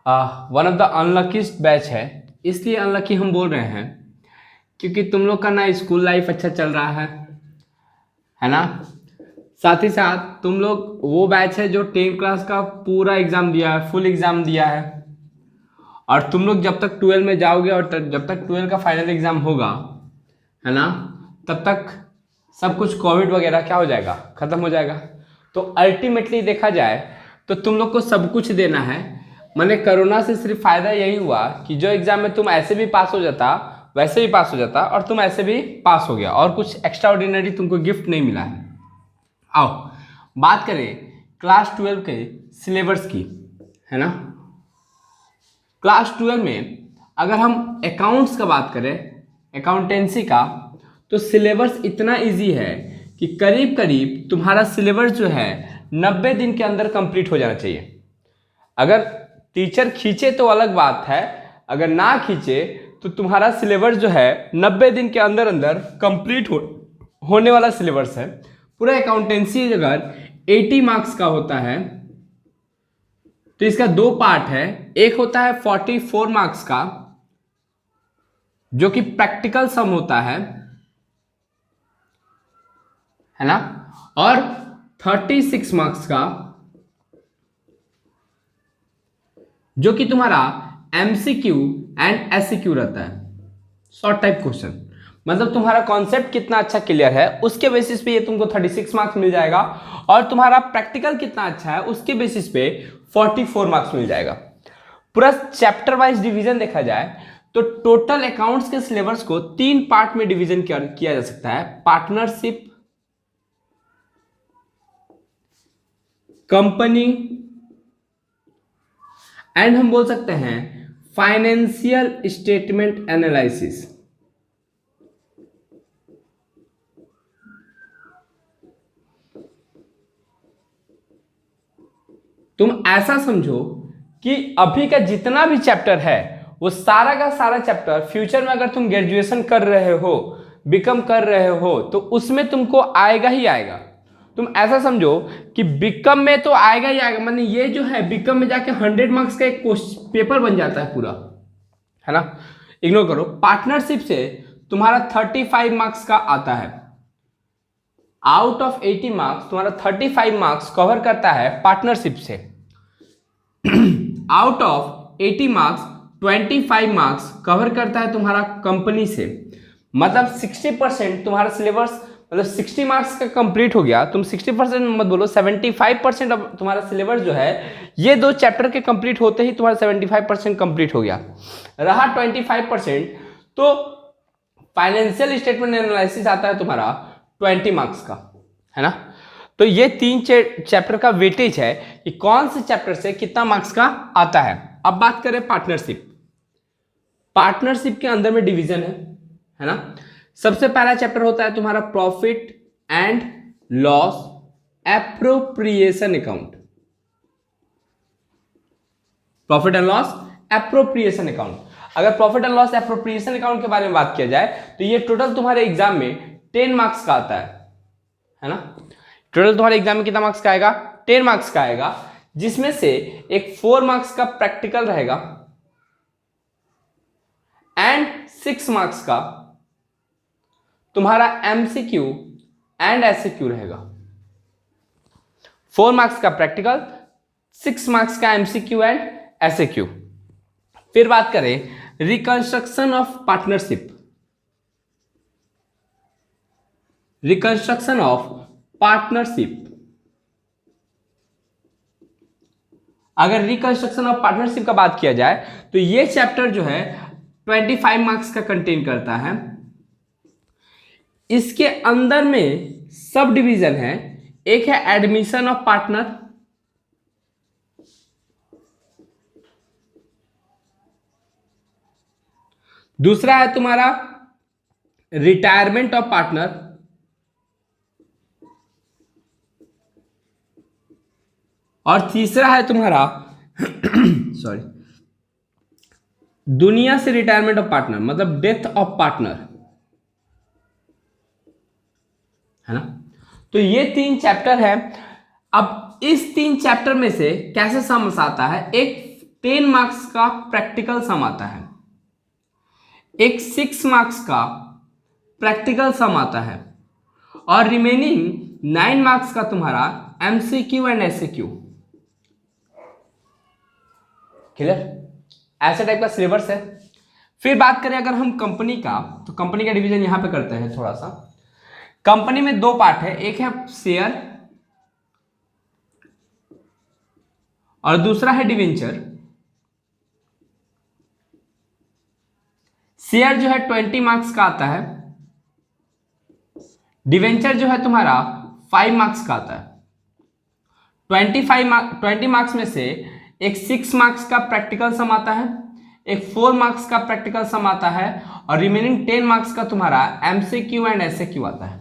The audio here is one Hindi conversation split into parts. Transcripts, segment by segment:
One of the unluckiest batch है। इसलिए अनलकी हम बोल रहे हैं क्योंकि तुम लोग का ना स्कूल लाइफ अच्छा चल रहा है ना। साथ ही साथ तुम लोग वो बैच है जो 10 क्लास का पूरा एग्जाम दिया है, फुल एग्जाम दिया है। और तुम लोग जब तक 12 में जाओगे और जब तक 12 का फाइनल एग्जाम होगा, है ना, तब तक सब कुछ कोविड वगैरह क्या हो जाएगा, खत्म हो जाएगा। तो अल्टीमेटली देखा जाए तो तुम लोग को सब कुछ देना है। मैंने कोरोना से सिर्फ फायदा यही हुआ कि जो एग्जाम में तुम ऐसे भी पास हो जाता वैसे भी पास हो जाता और तुम ऐसे भी पास हो गया, और कुछ एक्स्ट्रा ऑर्डिनरी तुमको गिफ्ट नहीं मिला है। आओ बात करें क्लास 12 के सिलेबस की, है ना। क्लास 12 में अगर हम अकाउंट्स का बात करें, अकाउंटेंसी का, तो सिलेबस इतना इजी है कि करीब करीब तुम्हारा सिलेबस जो है 90 दिन के अंदर कंप्लीट हो जाना चाहिए। अगर टीचर खींचे तो अलग बात है, अगर ना खींचे तो तुम्हारा सिलेबस जो है 90 दिन के अंदर अंदर कंप्लीट होने वाला सिलेबस है। पूरा अकाउंटेंसी अगर 80 मार्क्स का होता है तो इसका दो पार्ट है। एक होता है 44 मार्क्स का जो कि प्रैक्टिकल सम होता है ना, और 36 मार्क्स का जो कि तुम्हारा एमसीक्यू एंड एससीक्यू रहता है, शॉर्ट टाइप क्वेश्चन। मतलब तुम्हारा कॉन्सेप्ट कितना अच्छा क्लियर है उसके बेसिस पे ये तुमको 36 मार्क्स मिल जाएगा, और तुम्हारा प्रैक्टिकल कितना अच्छा है उसके बेसिस पे 44 मार्क्स मिल जाएगा। पूरा चैप्टर वाइज डिवीजन देखा जाए तो टोटल अकाउंट्स के सिलेबस को 3 पार्ट में डिवीजन किया जा सकता है। पार्टनरशिप, कंपनी, एंड हम बोल सकते हैं फाइनेंशियल स्टेटमेंट एनालिसिस। तुम ऐसा समझो कि अभी का जितना भी चैप्टर है वो सारा का सारा चैप्टर फ्यूचर में अगर तुम ग्रेजुएशन कर रहे हो, बीकॉम कर रहे हो, तो उसमें तुमको आएगा ही आएगा। तुम ऐसा समझो कि बीकॉम में तो आएगा ही आएगा, माने ये जो है बीकॉम में जाके 100 मार्क्स का एक पेपर बन जाता है पूरा, है ना। इग्नोर करो। पार्टनरशिप से तुम्हारा 35 मार्क्स का आता है। आउट ऑफ 80 मार्क्स तुम्हारा 35 मार्क्स कवर करता है पार्टनरशिप से। Out of 80 marks 25 marks cover करता है तुम्हारा कंपनी से। मतलब 60% तुम्हारा सिलेबस, मतलब 60 मार्क्स का कंप्लीट हो गया। तुम 60% मत बोलो, 75% अब तुम्हारा सिलेबस जो है ये 2 चैप्टर के कंप्लीट होते ही तुम्हारा 75% कंप्लीट हो गया। रहा 25%, तो फाइनेंशियल स्टेटमेंट एनालिसिस आता है तुम्हारा 20 मार्क्स का, है ना। तो ये 3 चैप्टर का वेटेज है कि कौन से चैप्टर से कितना मार्क्स का आता है। अब बात करें पार्टनरशिप। पार्टनरशिप के अंदर में डिवीजन है ना। सबसे पहला चैप्टर होता है तुम्हारा profit and loss appropriation account. Profit and loss appropriation account. अगर profit and loss appropriation account के बारे में बात किया जाए तो ये टोटल तुम्हारे एग्जाम में 10 मार्क्स का आता है ना। टोटल तुम्हारे एग्जाम में कितना मार्क्स का आएगा? 10 मार्क्स का आएगा, जिसमें से एक 4 मार्क्स का प्रैक्टिकल रहेगा एंड 6 मार्क्स का तुम्हारा एमसीक्यू एंड एससीक्यू रहेगा। 4 मार्क्स का प्रैक्टिकल, 6 मार्क्स का एमसीक्यू एंड एससीक्यू। फिर बात करें reconstruction of partnership. Reconstruction of partnership, अगर रिकंस्ट्रक्शन ऑफ पार्टनरशिप का बात किया जाए तो ये चैप्टर जो है 25 मार्क्स का कंटेन करता है। इसके अंदर में सब डिवीजन है। एक है एडमिशन ऑफ पार्टनर, दूसरा है तुम्हारा रिटायरमेंट ऑफ पार्टनर, और तीसरा है तुम्हारा सॉरी दुनिया से रिटायरमेंट ऑफ पार्टनर, मतलब डेथ ऑफ पार्टनर, है ना। तो ये 3 चैप्टर है। अब इस 3 चैप्टर में से कैसे समझ आता है, एक 10 मार्क्स का प्रैक्टिकल सम आता है, एक 6 मार्क्स का प्रैक्टिकल सम आता है, और रिमेनिंग 9 मार्क्स का तुम्हारा एमसीक्यू एंड एसक्यू। क्लियर? ऐसे टाइप का सिलेबस है। फिर बात करें अगर हम कंपनी का, तो कंपनी का डिवीजन यहां पे करते हैं थोड़ा सा। कंपनी में 2 पार्ट है, एक है शेयर और दूसरा है डिवेंचर। शेयर जो है 20 मार्क्स का आता है, डिवेंचर जो है तुम्हारा 5 मार्क्स का आता है। 20 मार्क्स में से एक 6 मार्क्स का प्रैक्टिकल सम आता है, एक 4 मार्क्स का प्रैक्टिकल सम आता है, और रिमेनिंग 10 मार्क्स का तुम्हारा एमसीक्यू एंड एसक्यू आता है।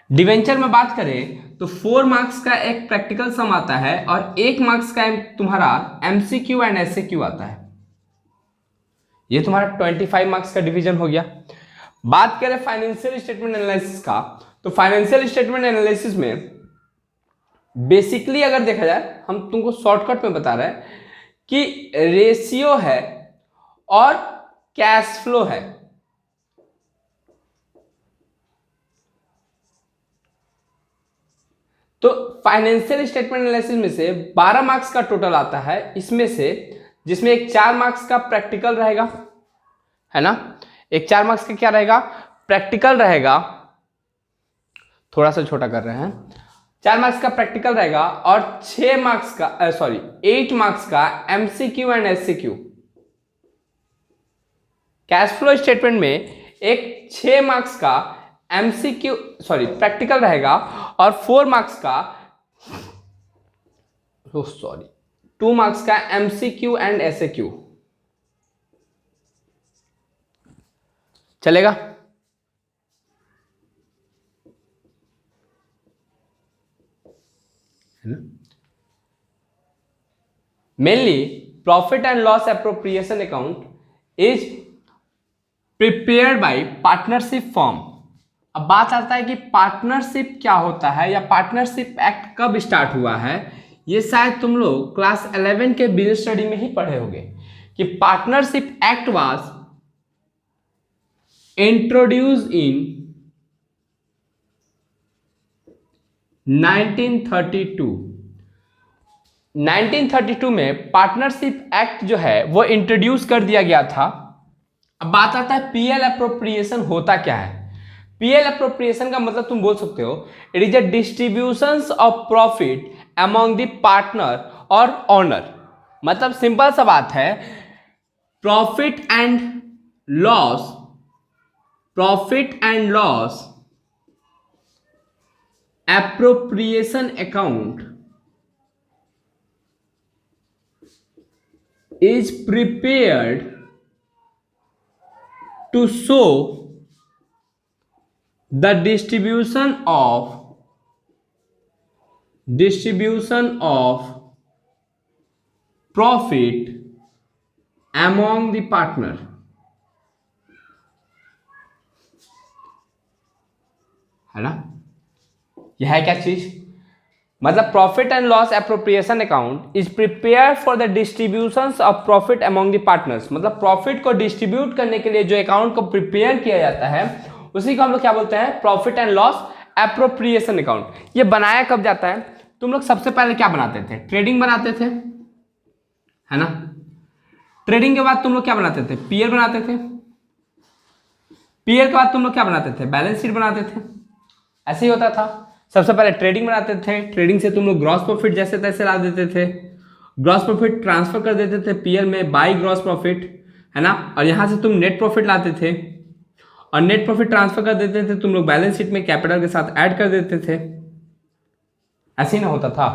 डिवेंचर में बात करें तो 4 मार्क्स का एक प्रैक्टिकल सम आता है और 1 मार्क्स का तुम्हारा एमसीक्यू एंड एसक्यू आता है। ये तुम्हारा 25 मार्क्स का डिवीजन हो गया। बात करें फाइनेंशियल स्टेटमेंट एनालिसिस का, तो फाइनेंशियल स्टेटमेंट एनालिसिस में बेसिकली अगर देखा जाए, हम तुमको शॉर्टकट में बता रहे हैं कि रेशियो है और कैश फ्लो है। तो फाइनेंशियल स्टेटमेंट एनालिसिस में से 12 मार्क्स का टोटल आता है, इसमें से जिसमें एक 4 मार्क्स का प्रैक्टिकल रहेगा, है ना, एक 4 मार्क्स का क्या रहेगा, प्रैक्टिकल रहेगा। थोड़ा सा छोटा कर रहे हैं, 4 मार्क्स का प्रैक्टिकल रहेगा और 8 मार्क्स का MCQ and SCQ. Cash flow statement में एक 6 मार्क्स का प्रैक्टिकल रहेगा और 4 मार्क्स का 2 मार्क्स का एमसीक्यू एंड एसक्यू। चलेगा? Mainly profit and loss appropriation account is prepared by partnership firm. अब बात आता है कि पार्टनरशिप क्या होता है या पार्टनरशिप एक्ट कब स्टार्ट हुआ है। ये शायद तुम लोग क्लास 11 के बिजनेस स्टडी में ही पढ़े होंगे कि partnership act was introduced in 1932। 1932 में पार्टनरशिप एक्ट जो है वो इंट्रोड्यूस कर दिया गया था। अब बात आता है पीएल अप्रोप्रिएशन होता क्या है। पीएल अप्रोप्रिएशन का मतलब तुम बोल सकते हो it is a distribution of profit among the partner और ऑनर। मतलब सिंपल सा बात है, profit and loss appropriation account is prepared to show the distribution of profit among the partner। है ना, यह है क्या चीज, मतलब profit and loss appropriation account is prepare for the distribution of profit among the partners. मतलब प्रॉफिट को डिस्ट्रीब्यूट करने के लिए जो अकाउंट को प्रिपेयर किया जाता है उसी को हम लोग क्या बोलते हैं, profit and loss appropriation account. ये बनाया कब जाता है, तुम लोग सबसे पहले क्या बनाते थे, ट्रेडिंग बनाते थे, है ना। ट्रेडिंग के बाद तुम लोग क्या बनाते थे, पीएल बनाते थे। पीएल के बाद तुम लोग क्या बनाते थे, बैलेंस शीट बनाते थे। ऐसे ही होता था, सबसे पहले ट्रेडिंग बनाते थे, ट्रेडिंग से तुम लोग ग्रॉस प्रॉफिट जैसे तैसे ला देते थे, ग्रॉस प्रॉफिट ट्रांसफर कर देते थे पीएल में बाय ग्रॉस प्रॉफिट, है ना, और यहां से तुम नेट प्रॉफिट लाते थे और नेट प्रॉफिट ट्रांसफर कर देते थे तुम लोग बैलेंस शीट में कैपिटल के साथ ऐड कर देते थे। ऐसे ही ना होता था।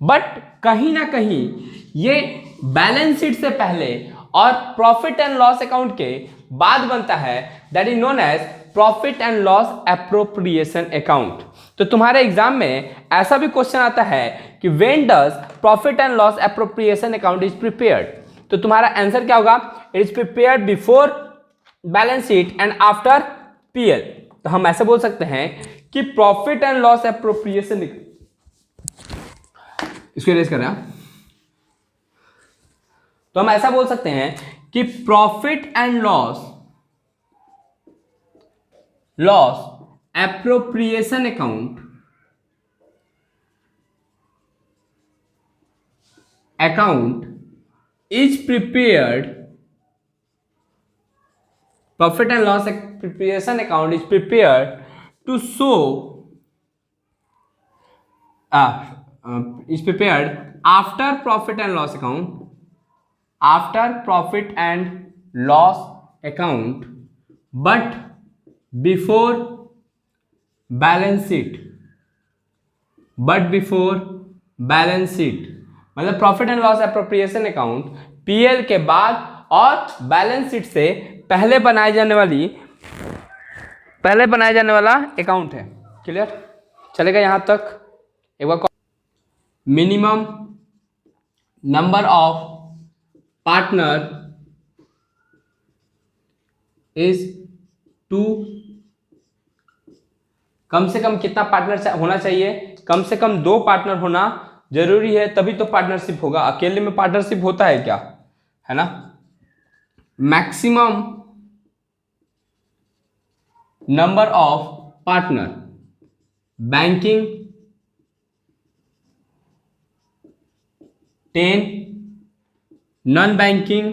बट कहीं ना कहीं ये बैलेंस शीट से पहले और प्रॉफिट एंड लॉस अकाउंट के बाद बनता है, that is known as profit and loss appropriation account. तो तुम्हारे एग्जाम में ऐसा भी क्वेश्चन आता है कि when does profit and loss appropriation account is prepared, तो तुम्हारा आंसर क्या होगा, it is prepared before balance sheet and after PL. तो हम ऐसे बोल सकते हैं कि प्रॉफिट एंड लॉस एप्रोप्रिएशन, इसको इरेज कर रहे हैं, तो हम ऐसा बोल सकते हैं कि profit and loss appropriation account is prepared, profit and loss appropriation account is prepared to show is prepared after profit and loss account but before balance sheet, मतलब profit and loss appropriation account PL के बाद और बैलेंस शीट से पहले बनाए जाने वाला अकाउंट है। क्लियर चलेगा यहां तक? एक बार minimum number of partner is 2, कम से कम कितना पार्टनर होना चाहिए? कम से कम 2 पार्टनर होना जरूरी है, तभी तो पार्टनरशिप होगा। अकेले में पार्टनरशिप होता है क्या? है ना। Maximum number of partner banking 10, non banking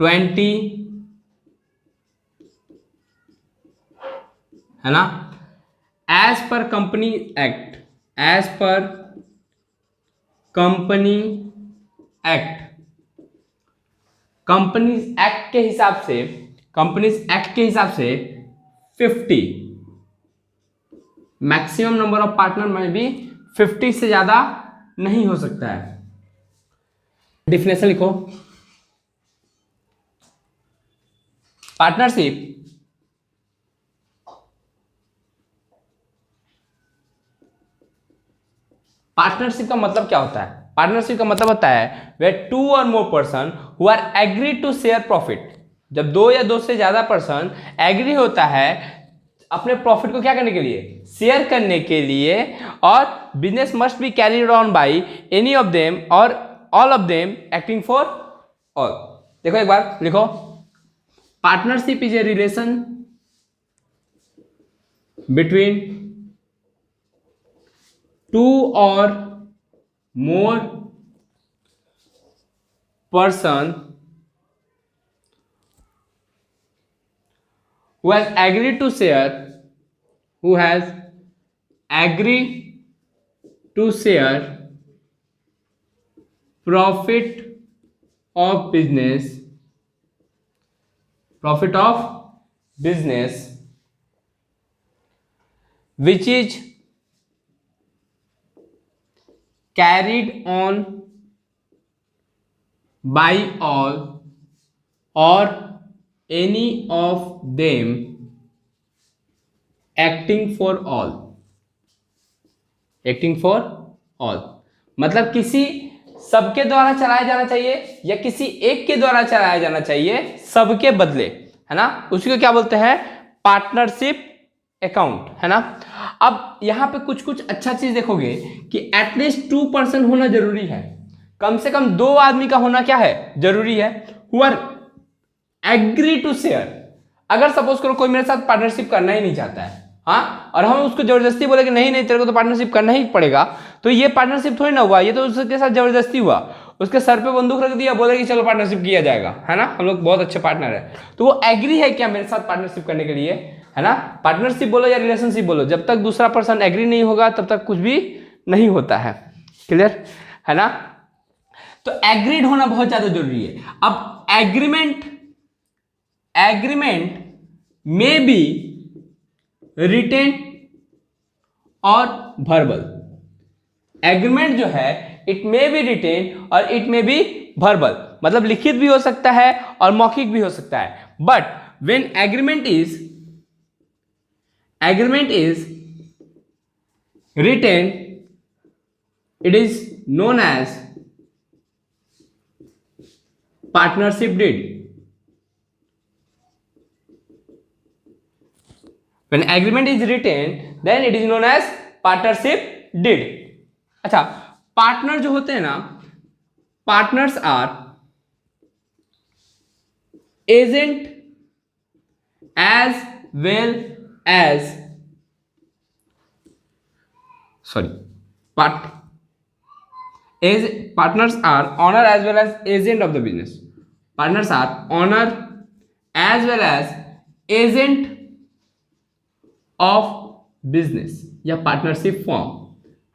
20, है ना। As per company act, companies act के हिसाब से 50, मैक्सिमम नंबर ऑफ पार्टनर में भी 50 से ज्यादा नहीं हो सकता है। डिफिनेशन लिखो। पार्टनरशिप का मतलब क्या होता है? पार्टनरशिप का मतलब होता है वे 2 और more person who are agree to share profit. जब 2 या 2 से ज्यादा पर्सन एग्री होता है अपने प्रॉफिट को क्या करने के लिए? शेयर करने के लिए। और business must be carried on by any of them और all of them acting for all. देखो एक बार लिखो। Partnership is a relation between 2 or more person who has agreed to share profit of business which is carried on by all or any of them acting for all। मतलब किसी सबके द्वारा चलाया जाना चाहिए या किसी एक के द्वारा चलाया जाना चाहिए सबके बदले, है ना। उसी को क्या बोलते हैं? पार्टनरशिप अकाउंट, है ना। अब यहां पे कुछ अच्छा चीज देखोगे कि एटलीस्ट 2 पर्सन होना जरूरी है। कम से कम 2 आदमी का होना क्या है? जरूरी है। Who are agree to share. अगर सपोज करो कोई मेरे साथ पार्टनरशिप करना ही नहीं चाहता है, हाँ, और हम उसको जबरदस्ती बोले कि नहीं तेरे को तो पार्टनरशिप करना ही पड़ेगा, तो ये पार्टनरशिप थोड़ी ना हुआ, ये तो उसके साथ जबरदस्ती हुआ। उसके सर पे बंदूक रख दिया, बोले कि चलो पार्टनरशिप किया जाएगा, है ना, हम लोग बहुत अच्छे पार्टनर है। तो वो एग्री है क्या मेरे साथ पार्टनरशिप करने के लिए, है ना। पार्टनरशिप बोलो या रिलेशनशिप बोलो, जब तक दूसरा पर्सन एग्री नहीं होगा तब तक कुछ भी नहीं होता है। क्लियर है ना। तो एग्रीड होना बहुत ज्यादा जरूरी है। अब एग्रीमेंट में बी रिटेन और वर्बल। एग्रीमेंट जो है इट मे बी रिटेन और इट मे बी वर्बल, मतलब लिखित भी हो सकता है और मौखिक भी हो सकता है। But when agreement is written it is known as partnership deed. When agreement is written, then it is known as partnership deed. अच्छा, पार्टनर जो होते हैं ना, partners are agent as well as partners are owner as well as agent of the business. Partners are owner as well as agent of business या पार्टनरशिप फॉर्म,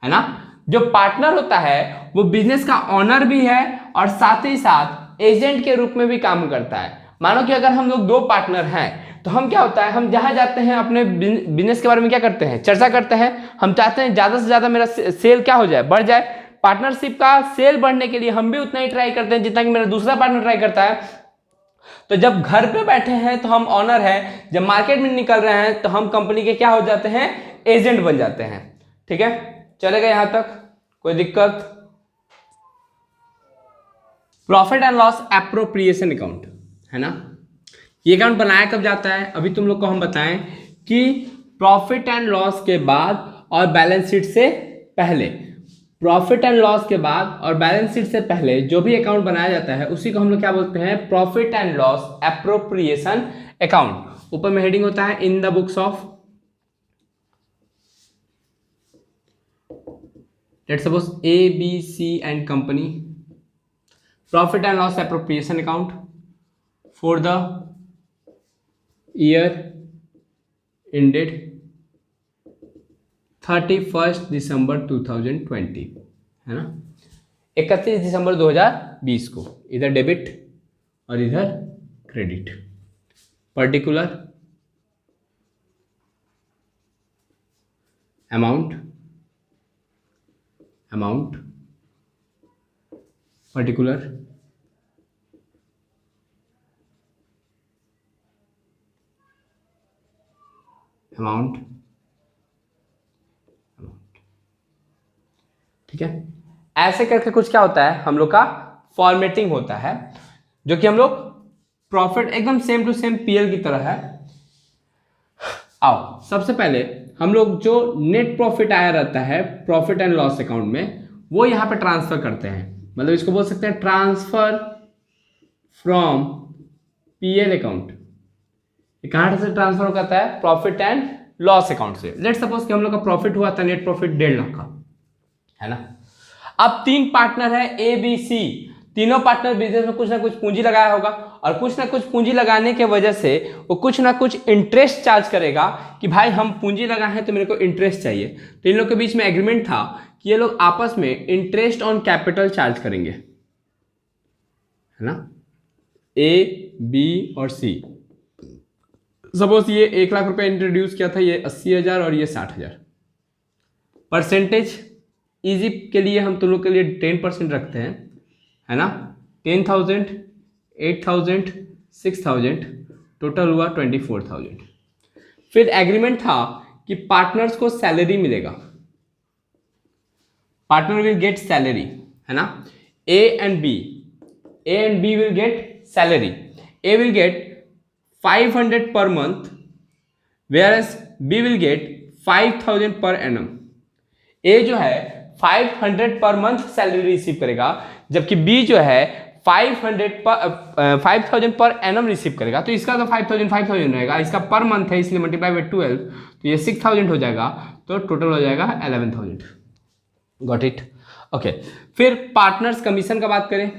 है ना। जो पार्टनर होता है वो बिजनेस का ऑनर भी है और साथ ही साथ एजेंट के रूप में भी काम करता है। मानो कि अगर हम लोग दो पार्टनर हैं तो हम क्या होता है, हम जहां जाते हैं अपने बिजनेस के बारे में क्या करते हैं, चर्चा करते हैं। हम चाहते हैं ज्यादा से ज्यादा मेरा सेल क्या हो जाए, बढ़ जाए। पार्टनरशिप का सेल बढ़ने के लिए हम भी उतना ही ट्राई करते हैं जितना कि मेरा दूसरा पार्टनर ट्राई करता है। तो जब घर पे बैठे हैं तो हम ऑनर हैं, जब मार्केट में निकल रहे हैं तो हम कंपनी के क्या हो जाते हैं, एजेंट बन जाते हैं। ठीक है, चलेगा यहां तक, कोई दिक्कत? Profit and loss appropriation account, है ना। ये अकाउंट बनाया कब जाता है, अभी तुम लोग को हम बताएं कि प्रॉफिट एंड लॉस के बाद और बैलेंस शीट से पहले। प्रॉफिट एंड लॉस के बाद और बैलेंस शीट से पहले जो भी अकाउंट बनाया जाता है उसी को हम लोग क्या बोलते हैं, profit and loss appropriation account. ऊपर में हेडिंग होता है in the books of, let's suppose A B C and company, profit and loss appropriation account for the year ended 31 December 2020, है ना। 31 दिसंबर 2020 को इधर डेबिट और इधर credit. Particular amount particular amount. ठीक है, ऐसे करके कुछ क्या होता है, हम लोग का फॉर्मेटिंग होता है, जो कि हम लोग प्रॉफिट एकदम सेम टू सेम पीएल की तरह है। आओ, सबसे पहले हम लोग जो नेट प्रॉफिट आया रहता है प्रॉफिट एंड लॉस अकाउंट में, वो यहां पे ट्रांसफर करते हैं। मतलब इसको बोल सकते हैं ट्रांसफर फ्रॉम पीएल अकाउंट। कहां से ट्रांसफर करता है, प्रॉफिट एंड लॉस अकाउंट से। लेट्स सपोज कि हम लोग का प्रॉफिट हुआ था नेट प्रॉफिट 1.5 लाख का, है ना। अब 3 पार्टनर है ए बी सी, तीनों पार्टनर बिजनेस में कुछ ना कुछ पूंजी लगाया होगा और कुछ ना कुछ पूंजी लगाने के वजह से वो कुछ ना कुछ इंटरेस्ट चार्ज करेगा कि भाई हम पूंजी लगाए हैं तो मेरे को इंटरेस्ट चाहिए। तो इन लोग के बीच में एग्रीमेंट था कि ये लोग आपस में इंटरेस्ट ऑन कैपिटल चार्ज करेंगे, है ना, ए बी और सी। सपोज ये 1 लाख रुपए इंट्रोड्यूस किया था, ये 80,000 और ये 60,000। परसेंटेज इजी के लिए हम तुम लोग के लिए 10% रखते हैं, है ना। 10,000, 8,000, 6,000, टोटल हुआ 24,000। फिर एग्रीमेंट था कि पार्टनर्स को सैलरी मिलेगा, पार्टनर विल गेट सैलरी, है ना। A and B will get salary. A will get 500 per month, whereas B will get 5,000 per annum. A जो है 500 पर मंथ सैलरी रिसीव करेगा, जबकि B जो है 5,000 पर एनम रिसीव करेगा। तो इसका तो 5,000 रहेगा, इसका पर मंथ है इसलिए मल्टीप्लाई बाय 12, तो ये 6,000 हो जाएगा, तो टोटल हो जाएगा 11,000। Got it, okay. फिर पार्टनर्स कमीशन का बात करें,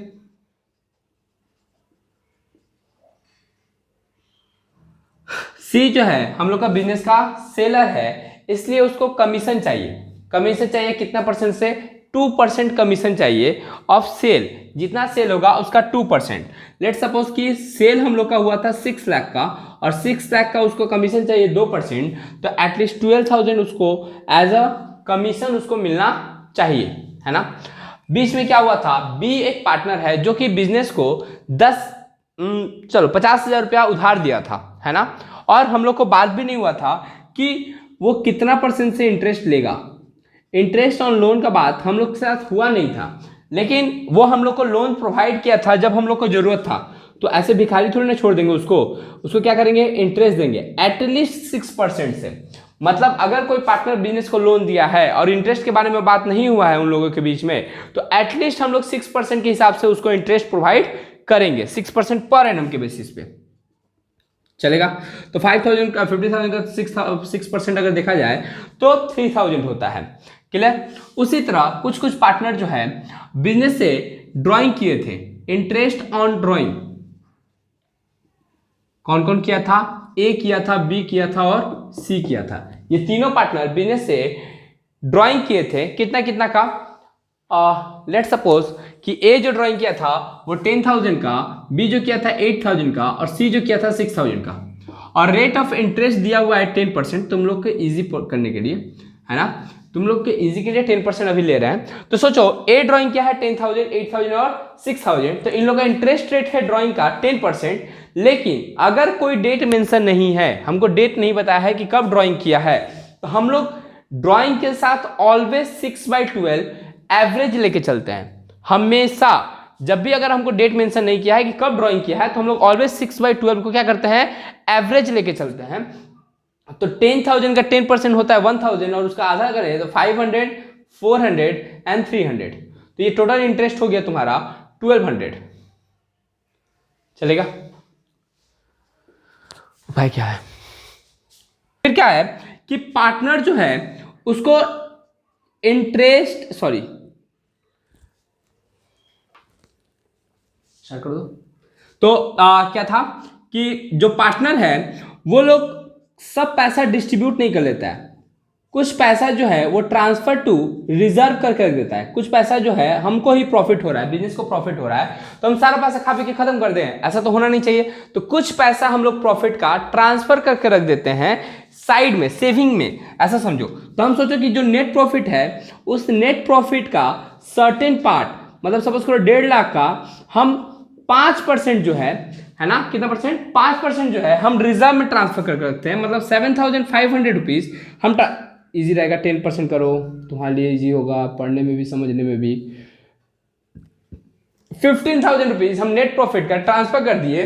सी जो है हम लोग का बिजनेस का सेलर है, इसलिए उसको कमीशन चाहिए। कमीशन चाहिए कितना परसेंट से, 2% कमीशन चाहिए ऑफ सेल। जितना सेल होगा उसका 2%। लेट्स सपोज कि सेल हम लोग का हुआ था 6 लाख का और 6 लाख का उसको कमीशन चाहिए 2%, तो एटलीस्ट 12,000 उसको एज अ कमीशन उसको मिलना चाहिए, है ना। बीच में क्या हुआ था, बी एक पार्टनर है जो कि बिजनेस को 50,000 रुपया उधार दिया था, है ना। और हम लोग को बात भी नहीं हुआ था कि वो कितना परसेंट से इंटरेस्ट लेगा। इंटरेस्ट ऑन लोन का बात हम लोग के साथ हुआ नहीं था, लेकिन वो हम लोग को लोन प्रोवाइड किया था जब हम लोग को जरूरत था। तो ऐसे भिखारी थोड़ी ना छोड़ देंगे उसको क्या करेंगे, इंटरेस्ट देंगे एटलीस्ट 6% से। मतलब अगर कोई पार्टनर बिजनेस को लोन दिया है और इंटरेस्ट के बारे में बात नहीं हुआ है उन लोगों के बीच में, तो एटलीस्ट हम लोग 6% के हिसाब से उसको इंटरेस्ट प्रोवाइड करेंगे, 6% पर एनम के बेसिस पे चलेगा। तो 50,000 का 50,000 का 6% अगर देखा जाए तो 3,000 होता है। क्लियर। उसी तरह कुछ कुछ पार्टनर जो है बिजनेस से ड्राइंग किए थे, इंटरेस्ट ऑन ड्राइंग कौन कौन किया था? ए किया था, बी किया था और सी किया था। ये तीनों पार्टनर बिजनेस से ड्राइंग किए थे कितना कितना का? लेट सपोज कि ए जो ड्राइंग किया था वो 10,000 का, बी जो किया था 8,000 का और सी जो किया था 6,000 का, और रेट ऑफ इंटरेस्ट दिया हुआ है 10%। तुम लोग के इजी करने के लिए, है ना, तुम लोग के इजी के लिए 10% अभी ले रहे हैं। तो सोचो ए ड्राइंग क्या है 10,000, 8,000 और 6,000, तो इन लोगों का इंटरेस्ट रेट है ड्राइंग का 10%। लेकिन अगर कोई डेट मेंशन नहीं है, हमको डेट नहीं बताया है कि कब ड्राइंग किया है, तो हम लोग ड्राइंग के साथ ऑलवेज 6/12 एवरेज लेके चलते हैं। हमेशा जब भी अगर हमको डेट मेंशन नहीं किया है कि कब ड्राइंग किया है, तो हम लोग ऑलवेज 6/12 को क्या करते हैं? एवरेज लेके चलते हैं। तो 10,000 का 10% होता है 1,000 और उसका आधा करें तो 500, 400 एंड 300। तो ये टोटल इंटरेस्ट हो गया तुम्हारा 1200। चलेगा भाई? क्या है फिर? क्या है कि पार्टनर जो है उसको इंटरेस्ट, सॉरी कर दो। तो क्या था कि जो पार्टनर है वो लोग सब पैसा डिस्ट्रीब्यूट नहीं कर लेता है। कुछ पैसा जो है वो ट्रांसफर टू रिजर्व करके देता है। कुछ पैसा जो है हमको ही प्रॉफिट हो रहा है, बिजनेस को प्रॉफिट हो रहा है, तो हम सारा पैसा खा पी के खत्म कर दें, ऐसा तो होना नहीं चाहिए। तो कुछ पैसा हम लोग प्रॉफिट का ट्रांसफर करके रख देते हैं साइड में, सेविंग में, ऐसा समझो। तो हम सोचो कि जो नेट प्रॉफिट है उस नेट प्रॉफिट का सर्टेन पार्ट, मतलब सपोज करो 1.5 लाख का, हम 5% जो है ना, कितना परसेंट? 5% जो है हम रिजर्व में ट्रांसफर करके रखते हैं। मतलब 7,500 रुपीज हम इजी रहेगा, 10% करो, तुम्हारे लिए इजी होगा, पढ़ने में भी समझने में भी। 15,000 रुपीज हम नेट प्रॉफिट का ट्रांसफर कर दिए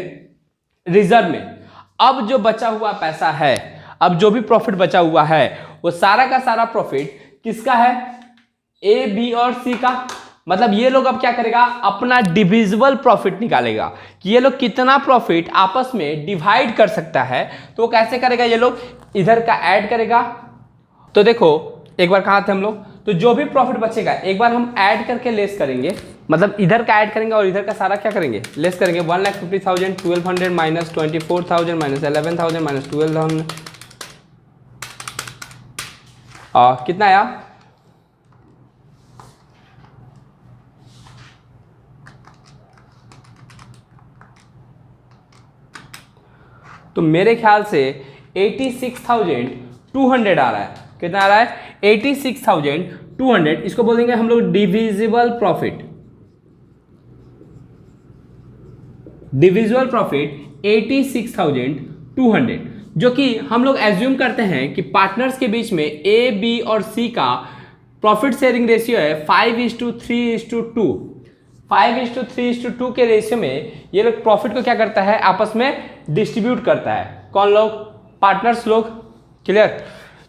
रिजर्व में। अब जो बचा हुआ पैसा है, अब जो भी प्रॉफिट बचा हुआ है, वो सारा का सारा प्रॉफिट किसका है? ए, बी और सी का। मतलब ये लोग अब क्या करेगा? अपना डिविजिबल प्रॉफिट निकालेगा कि ये लोग कितना प्रॉफिट आपस में डिवाइड कर सकता है। तो वो कैसे करेगा? ये लोग इधर का ऐड करेगा। तो देखो एक बार कहा थे हम लोग, तो जो भी प्रॉफिट बचेगा एक बार हम ऐड करके लेस करेंगे, मतलब इधर का ऐड करेंगे और इधर का सारा क्या करेंगे? लेस करेंगे। 1,50,000 1,200 माइनस 24,000 माइनस 11,000 माइनस 12,000 कितना आया? तो मेरे ख्याल से 86,200 आ रहा है। कितना आ रहा है? 86,200। इसको बोलेंगे हम लोग डिविजिबल प्रॉफिट। डिविजिबल प्रॉफिट 86,200, जो कि हम लोग एज्यूम करते हैं कि पार्टनर्स के बीच में ए, बी और सी का प्रॉफिट शेयरिंग रेशियो है 5:3:2। 5:3:2 के रेशियो में ये लोग प्रॉफिट को क्या करता है? आपस में डिस्ट्रीब्यूट करता है। कौन लोग? पार्टनर्स लोग। क्लियर।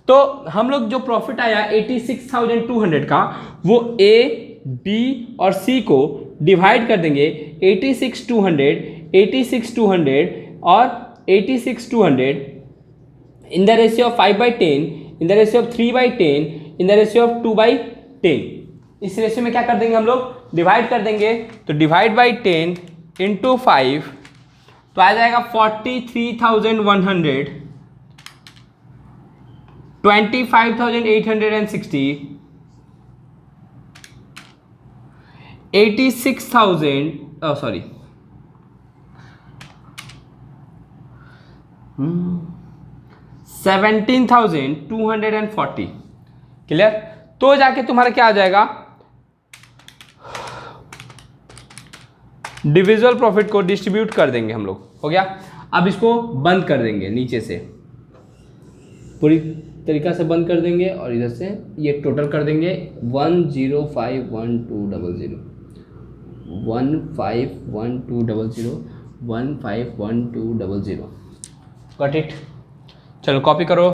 तो हम लोग जो प्रॉफिट आया 86,200 का, वो ए, बी और सी को डिवाइड कर देंगे। 86,200 और 86,200 in the ratio of 5/10, in the ratio of 3/10, in the ratio of 2/10। इस रेशियो में क्या कर देंगे हम लोग? डिवाइड कर देंगे। तो डिवाइड बाई 10 इंटू 5 तो आ जाएगा 43,100, 25,860, 86,000 सॉरी 17,240। क्लियर। तो जाके तुम्हारा क्या आ जाएगा? डिविजिबल प्रॉफिट को डिस्ट्रीब्यूट कर देंगे हम लोग। हो गया। अब इसको बंद कर देंगे, नीचे से पूरी तरीका से बंद कर देंगे और इधर से ये टोटल कर देंगे 1051200, 151,200, 151,200। Got it. चलो कॉपी करो।